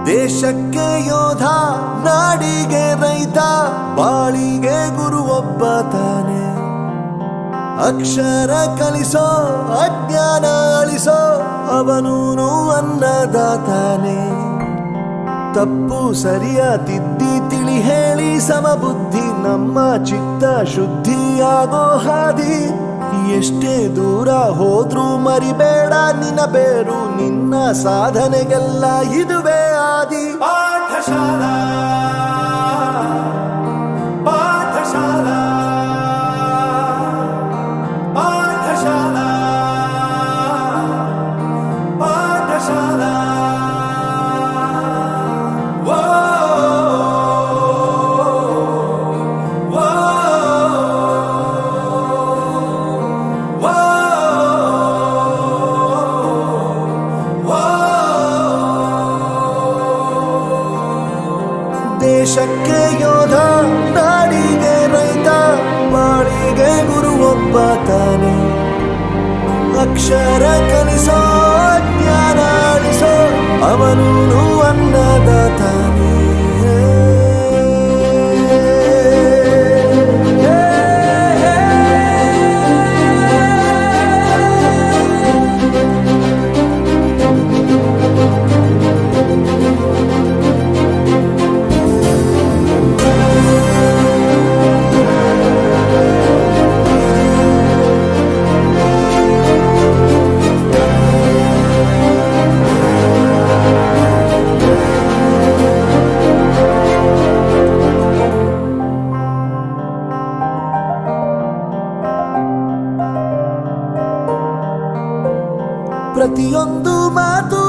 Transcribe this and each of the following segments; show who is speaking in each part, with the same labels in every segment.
Speaker 1: ದೇಶಕ್ಕೆ ಯೋಧ, ನಾಡಿಗೆ ರೈತ, ಬಾಳಿಗೆ ಗುರು ಒಬ್ಬ ತಾನೆ. ಅಕ್ಷರ ಕಲಿಸೋ, ಅಜ್ಞಾನ ಅಳಿಸೋ, ಅವನೂನು ಅನ್ನದಾತಾನೆ. ತಪ್ಪು ಸರಿಯ ತಿದ್ದಿ ತಿಳಿ ಹೇಳಿ ಸಮಬುದ್ಧಿ, ನಮ್ಮ ಚಿತ್ತ ಶುದ್ಧಿಯಾಗೋ ಹಾದಿ. ಎಷ್ಟೇ ದೂರ ಹೋದ್ರೂ ಮರಿಬೇಡ ನಿನ್ನ ಬೇರು, ನಿನ್ನ ಸಾಧನೆಗೆಲ್ಲ ಇದುವೇ ಆದಿ. ಪಾಠಶಾಲಾ ಪಾಠಶಾಲಾ ಪಾಠಶಾಲಾ ಪಾಠಶಾಲಾ. ದೇಶಕ್ಕೆ ಯೋಧ, ನಾಡಿಗೆ ರೈತ, ಬಾಳಿಗೆ ಗುರು ಒಬ್ಬ ತಾನೆ. ಅಕ್ಷರ ಕಲಿಸೋ, ಜ್ಞಾನ ಅಳಿಸೋ, ಅವನೂನು ಅನ್ನದಾತಾನೆ. ಪ್ರತಿಯೊಂದು ಮಾತು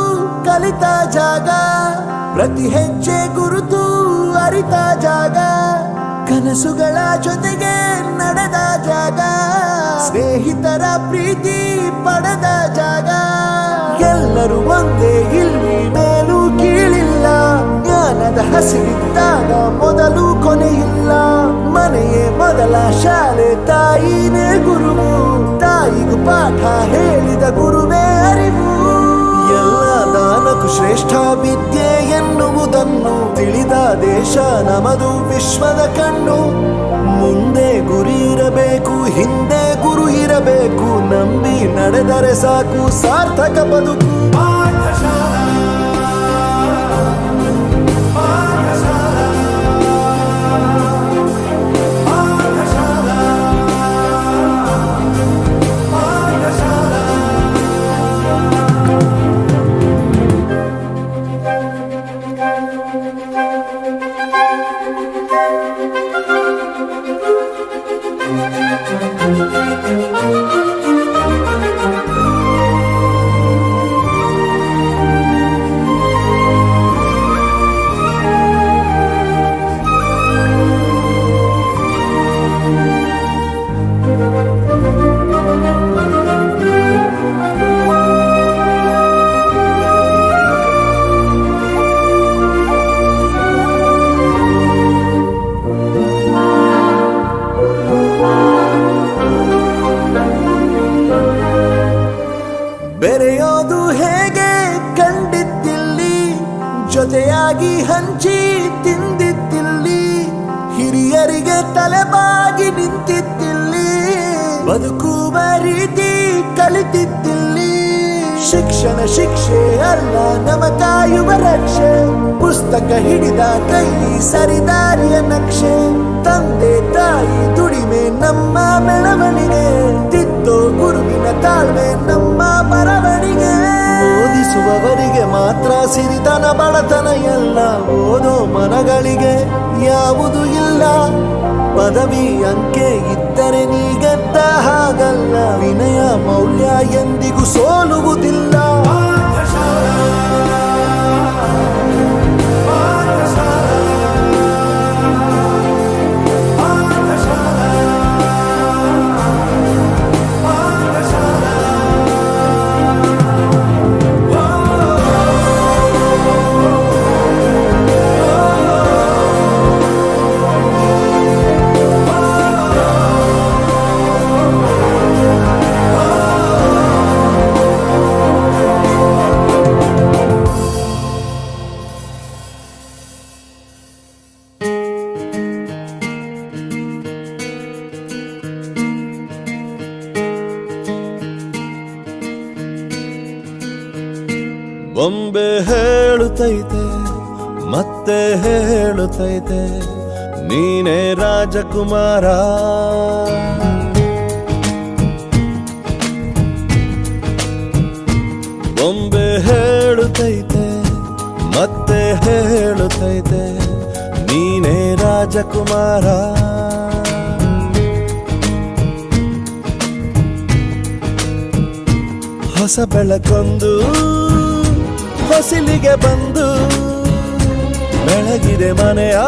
Speaker 1: ಕಲಿತ ಜಾಗ, ಪ್ರತಿ ಹೆಜ್ಜೆ ಗುರುತು ಅರಿತ ಜಾಗ, ಕನಸುಗಳ ಜೊತೆಗೆ ನಡೆದ ಜಾಗ, ಸ್ನೇಹಿತರ ಪ್ರೀತಿ ಪಡೆದ ಜಾಗ. ಎಲ್ಲರೂ ಒಂದೇ, ಇಲ್ಲಿ ಮೇಲೂ ಕೀಳಿಲ್ಲ, ಜ್ಞಾನದ ಹಸಿರಿದ್ದಾಗ ಮೊದಲು ಕೊನೆಯಿಲ್ಲ. ಮನೆಯೇ ಮೊದಲ ಶಾಲೆ, ತಾಯಿನೇ ಗುರುವು, ತಾಯಿಗೂ ಪಾಠ ಹೇಳಿದ ಗುರುವೇ ಅರಿವು. ಎಲ್ಲ ದಾನಕ್ಕೂ ಶ್ರೇಷ್ಠ ವಿದ್ಯೆ ಎನ್ನುವುದನ್ನು ತಿಳಿದ ದೇಶ ನಮದು, ವಿಶ್ವದ ಕಣ್ಣು. ಮುಂದೆ ಗುರಿ ಇರಬೇಕು, ಹಿಂದೆ ಗುರು ಇರಬೇಕು, ನಂಬಿ ನಡೆದರೆ ಸಾಕು ಸಾರ್ಥಕ ಬದುಕು. ಪಾಠಶಾಲಾ ಬೆರೆಯೋದು ಹೇಗೆ ಕಂಡಿದ್ದಿಲ್ಲಿ, ಜೊತೆಯಾಗಿ ಹಂಚಿ ತಿಂದಿದ್ದಿಲ್ಲಿ, ಹಿರಿಯರಿಗೆ ತಲೆಬಾಗಿ ನಿಂತಿದ್ದಿಲ್ಲಿ, ಬದುಕುವ ರೀತಿ ಕಲಿತಿದ್ದಿಲ್ಲಿ. ಶಿಕ್ಷಣ ಶಿಕ್ಷೆ ಅಲ್ಲ, ನಮ ಕಾಯುವ ರಕ್ಷೆ, ಪುಸ್ತಕ ಹಿಡಿದ ಕೈ ಸರಿದಾರಿಯ ನಕ್ಷೆ. ತಂದೆ ತಾಯಿ ದುಡಿಮೆ ನಮ್ಮ ಬೆಳವಣಿಗೆ, ತಿದ್ದೋ ಗುರುವಿನ ತಾಳ್ಮೆ ನಮ್ಮ ಬರವಣಿಗೆ. ಓದಿಸುವವರಿಗೆ ಮಾತ್ರ ಸಿರಿತನ ಬಡತನ ಎಲ್ಲ, ಓದೋ ಮನಗಳಿಗೆ ಯಾವುದು ಇಲ್ಲ. ಪದವಿ ಅಂಕೆ ಇದ್ದರೆ ನೀ ಗೆದ್ದ ಹಾಗಲ್ಲ, ವಿನಯ ಮೌಲ್ಯ ಎಂದಿಗೂ ಸೋಲುವುದಿಲ್ಲ. ಬೊಂಬೆ ಹೇಳುತ್ತೈತೆ ಮತ್ತೆ ಹೇಳುತ್ತೈತೆ ನೀನೇ ರಾಜಕುಮಾರ. ಬೊಂಬೆ ಹೇಳುತ್ತೈತೆ ಮತ್ತೆ ಹೇಳುತ್ತೈತೆ ನೀನೇ ರಾಜಕುಮಾರ. ಹೊಸ ಬೆಳಕೊಂದು ಹೊಸಿಲಿಗೆ ಬಂದು ಬೆಳಗಿದೆ ಮನೆಯ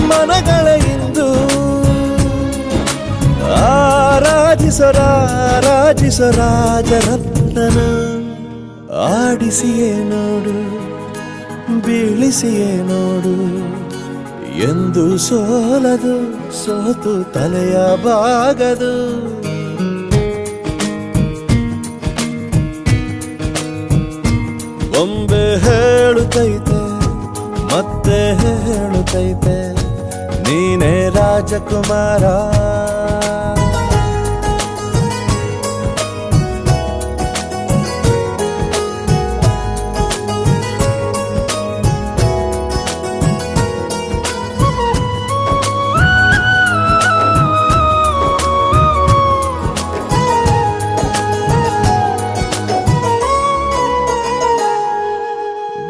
Speaker 1: ಮನಗಳ ಇಂದು. ಆರಾಧಿಸೋ ರಾಜರತ್ನನ ಆಡಿಸಿಯೇ ನೋಡು ಬೀಳಿಸಿಯೇ ನೋಡು ಎಂದು ಸೋಲದು ಸೋತು ತಲೆಯ ಬಾಗದು. ಬೊಂಬೆ ಹೇಳುತ್ತೈತೆ ಮತ್ತೆ ಹೇಳುತ್ತೈತೆ ನೀನೇ ರಾಜಕುಮಾರ.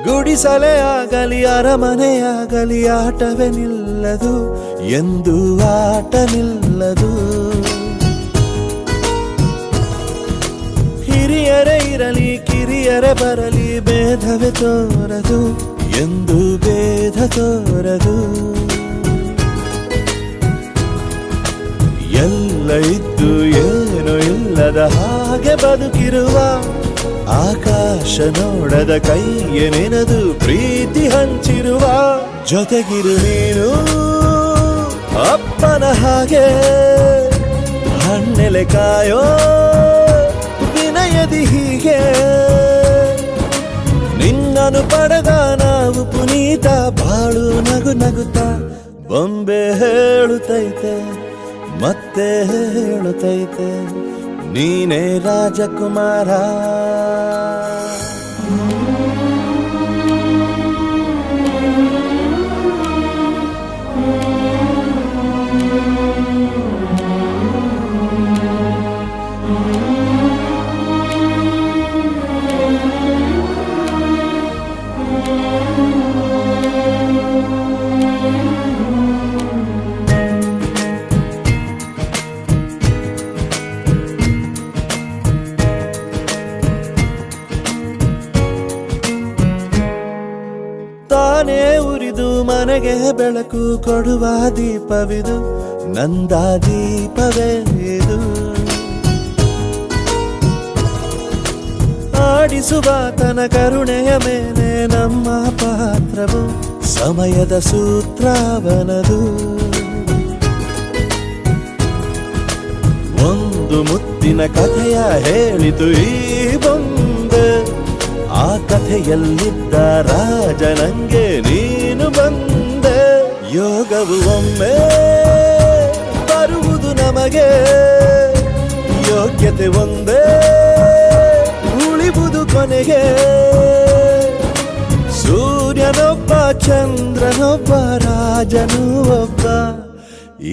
Speaker 1: ಗುಡಿಸಲೇ ಆಗಲಿ ಅರಮನೆಯಾಗಲಿ ಆಟವೇ ನಿಲ್ಲದು ಎಂದು ಆಟ ನಿಲ್ಲದು. ಹಿರಿಯರೇ ಇರಲಿ ಕಿರಿಯರೇ ಬರಲಿ ಭೇದವೇ ತೋರದು ಎಂದು ಭೇದ ತೋರದು. ಎಲ್ಲ ಇದ್ದು ಏನು ಇಲ್ಲದ ಹಾಗೆ ಬದುಕಿರುವ ಆಕಾಶ ನೋಡದ ಕೈಯೇ ನೆನೆದು ಪ್ರೀತಿ ಹಂಚಿರುವ. ಜೊತೆಗಿರು ನೀನು ಅಪ್ಪನ ಹಾಗೆ ಹಣ್ಣೆಲೆ ಕಾಯೋ ವಿನಯದಿ ಹೀಗೆ. ನಿನ್ನನು ಪಡೆದ ನಾವು ಪುನೀತ ಬಾಳು ನಗು ನಗುತ್ತಾ. ಬೊಂಬೆ ಹೇಳುತ್ತೈತೆ ಮತ್ತೆ ಹೇಳುತ್ತೈತೆ ನೀನೇ ರಾಜಕುಮಾರ. ತಾನೇ ಉರಿದು ಮನೆಗೆ ಬೆಳಕು ಕೊಡುವ ದೀಪವಿದು ನಂದ ದೀಪವೇ ಇದು. ಆಡಿಸುವ ತನ ಕರುಣೆಯ ಮೇಲೆ ನಮ್ಮ ಪಾತ್ರವು ಸಮಯದ ಸೂತ್ರವನದು. ಒಂದು ಮುತ್ತಿನ ಕಥೆಯ ಹೇಳಿತು ಈ ಬೊಂಬೆ. ಆ ಕಥೆಯಲ್ಲಿದ್ದ ರಾಜ ನಂಗೆ ನೀನು ಬಂದೆ. ಯೋಗವು ಒಮ್ಮೆ ಬರುವುದು ನಮಗೆ ಯೋಗ್ಯತೆ ಒಂದೇ ಉಳಿವುದು ಕೊನೆಗೆ. ಸೂರ್ಯನೊಬ್ಬ ಚಂದ್ರನೊಬ್ಬ ರಾಜನೂ ಒಬ್ಬ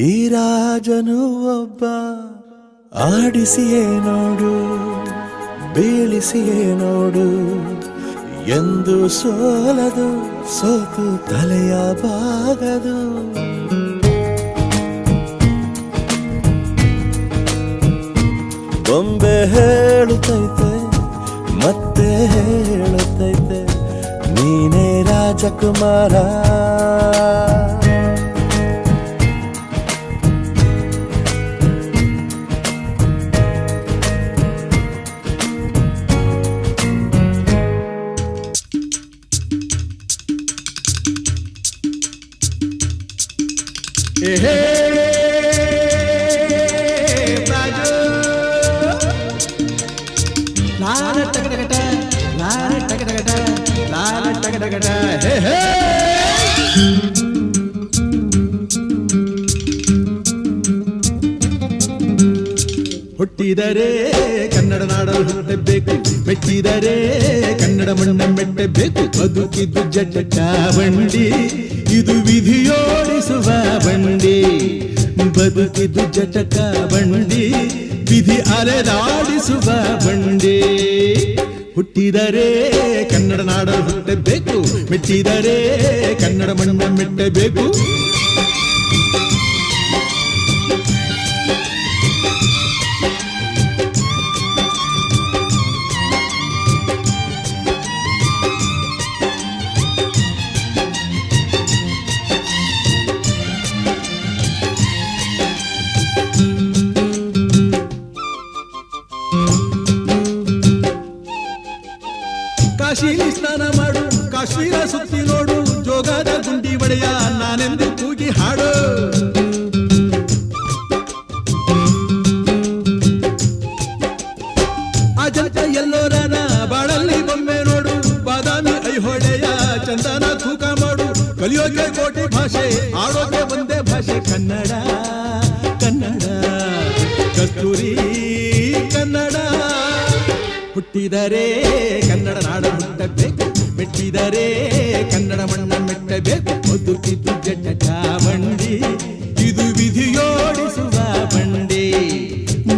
Speaker 1: ಈ ರಾಜನೂ ಒಬ್ಬ. ಆಡಿಸಿಯೇ ನೋಡು ಬೀಳಿಸಿಯೇ ನೋಡು ಎಂದು ಸೋಲದು ಸೋತು ತಲೆಯ ಬಾಗದು. ಬೊಂಬೆ ಹೇಳುತ್ತೈತೆ ಮತ್ತೆ ಹೇಳುತ್ತೈತೆ ನೀನೇ ರಾಜಕುಮಾರ.
Speaker 2: ಹುಟ್ಟಿದರೆ ಕನ್ನಡ ನಾಡಲು ಹುಟ್ಟಬೇಕು. ಮೆಟ್ಟಿದರೆ ಕನ್ನಡ ಮಣ್ಣ ಮೆಟ್ಟಬೇಕು. ಬದುಕಿದ್ದು ಜಟಕ ಬಂಡಿ, ಇದು ವಿಧಿಯೋಡಿಸುವ ಬಂಡಿ. ಬದುಕಿದ್ದು ಜಟಕ ಬಂಡಿ, ವಿಧಿ ಅಲೆದಾಡಿಸುವ ಬಂಡಿ. ಹುಟ್ಟಿದರೆ ಕನ್ನಡ ನಾಡ ಹುಟ್ಟಬೇಕು, ಮೆಟ್ಟಿದರೆ ಕನ್ನಡ ಮಣ್ಣ ಮೆಟ್ಟಬೇಕು. ಕಾಶಿಲಿ ಸ್ನಾನ ಮಾಡು, ಕಾಶ್ಮೀರ ಸುತ್ತಿ ನೋಡು, ಜೋಗದ ಗುಂಡಿ ಒಡೆಯ ನಾನೆಂದು ಕೂಗಿ ಹಾಡು. ಅಜಂತ ಎಲ್ಲೋರನ ಬಾಳಲ್ಲಿ ಬೊಮ್ಮೆ ನೋಡು, ಬಾದಾಮಿ ಐಹೊಳೆಯ ಚಂದನ ತೂಕ ಮಾಡು. ಕಲಿಯೋಕೆ ಕೋಟಿ ಭಾಷೆ, ಆಡೋಕೆ ಒಂದೇ ಭಾಷೆ ಕನ್ನಡ. ಕನ್ನಡ ಕಸ್ತೂರಿ ಕನ್ನಡ. ಹುಟ್ಟಿದರೆ ಕನ್ನಡ ನಾಡ ಹುಟ್ಟಬೇಕು, ಮೆಟ್ಟಿದರೆ ಕನ್ನಡ ಮಣ್ಣ ಮೆಟ್ಟಬೇಕು. ಬದುಕಿದ್ದು ಜಟಕ ಬಂಡಿ, ಇದು ವಿಧಿಯೋಡಿಸುವ ಬಂಡಿ.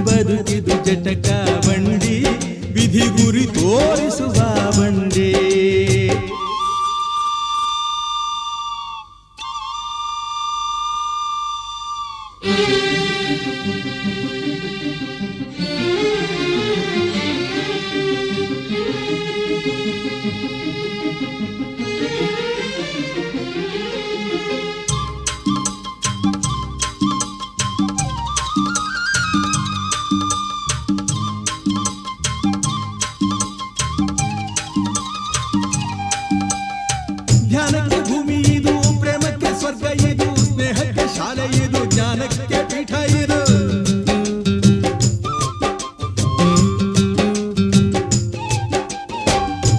Speaker 2: ಬದುಕಿದ್ದು ಜಟಕ ಬಂಡಿ, ವಿಧಿ ಗುರಿ ತೋರಿಸುವ ಬಂಡಿ. ಧ್ಯಾನಕ್ಕೆ ಭೂಮಿ ಇದು, ಪ್ರೇಮಕ್ಕೆ ಸ್ವರ್ಗ ಇದು, ಸ್ನೇಹಕ್ಕೆ ಶಾಲೆ ಇದು, ಜ್ಞಾನಕ್ಕೆ ಪೀಠ ಇದು.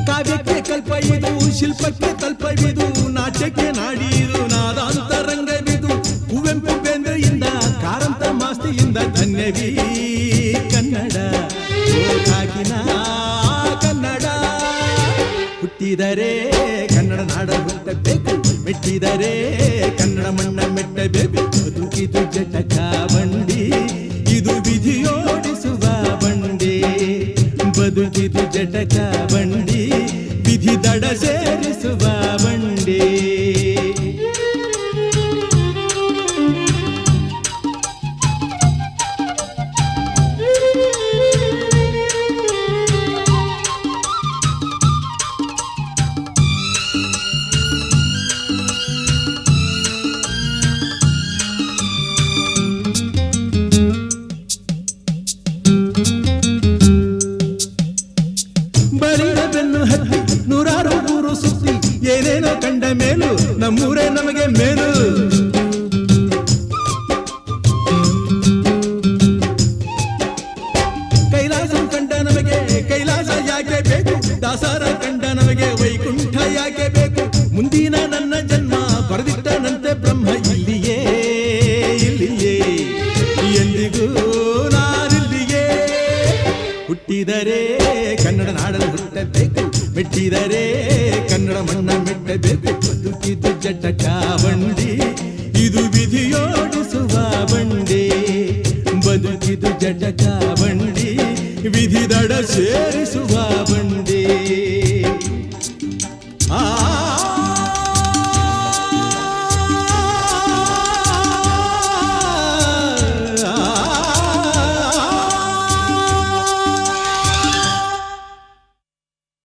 Speaker 2: ಕಾವ್ಯಕ್ಕೆ ಕಲ್ಪ ಇದು, ಶಿಲ್ಪಕ್ಕೆ ತಲ್ಪವಿದು, ನಾಟ್ಯಕ್ಕೆ ನಾಡಿ ಇದು, ನಾದಾಂತರಂಗವಿದು. ಕುವೆಂಪು ಬೇಂದ್ರೆಯಿಂದ, ಕಾರಂತ ಮಾಸ್ತಿಯಿಂದ ಧನ್ಯವೀ ಕನ್ನಡ. ಕಾಕಿನ ಕನ್ನಡ. ಹುಟ್ಟಿದರೆ ಕನ್ನಡ ನಾಡ ಹುಟ್ಟಬೇಕು, ಮೆಟ್ಟಿದರೆ ಕನ್ನಡ ಮಣ್ಣ ಮೆಟ್ಟಬೇಕು. ಬದುಕಿದು ಜಟಕ ಬಂಡಿ, ಇದು ವಿಧಿಯೋಡಿಸುವ ಬಂಡಿ. ಬದುಕಿದು ಜಟಕ ಬಂಡಿ, ವಿಧಿ ದಡ ಸೇರಿಸುವ ಬಂಡಿ. ಬಳಿದ ಬೆನ್ನು ಹತ್ತಿ ನೂರಾರು ಊರು ಸುತ್ತಿ, ಏನೇನೋ ಕಂಡ ಮೇಲು ನಮ್ಮೂರೇ ನಮಗೆ ಮೇಲು. ಕೈಲಾಸ ಕಂಡ ನಮಗೆ ಕೈಲಾಸ ಯಾಕೆ ಬೇಕು, ದಾಸರ ಕಂಡ ನಮಗೆ ವೈಕುಂಠ ಯಾಕೆ ಬೇಕು. ಮುಂದಿನ ನನ್ನ ಜನ್ಮ ಬರೆದಿಟ್ಟನಂತೆ ಬ್ರಹ್ಮ ಇಲ್ಲಿಯೇ ಇಲ್ಲಿಯೇ, ಎಂದಿಗೂ ನಾನಿಲ್ಲಿಯೇ. ಹುಟ್ಟಿದರೆ ಕನ್ನಡ ನಾಡಲು ಹುಟ್ಟಬೇಕು, ಮೆಟ್ಟಿದರೆ ಕನ್ನಡ ಮಣ್ಣ ಮೆಟ್ಟಬೇಕು. ಬದುಕಿದ್ದು ಜಟಕ ಬಂಡಿ, ಇದು ವಿಧಿಯೋಡಿಸುವ ಬಂಡಿ. ಬದುಕಿದ್ದು ಜಟಕ ಬಂಡಿ, ವಿಧಿ ದಡ ಸೇರಿಸುವ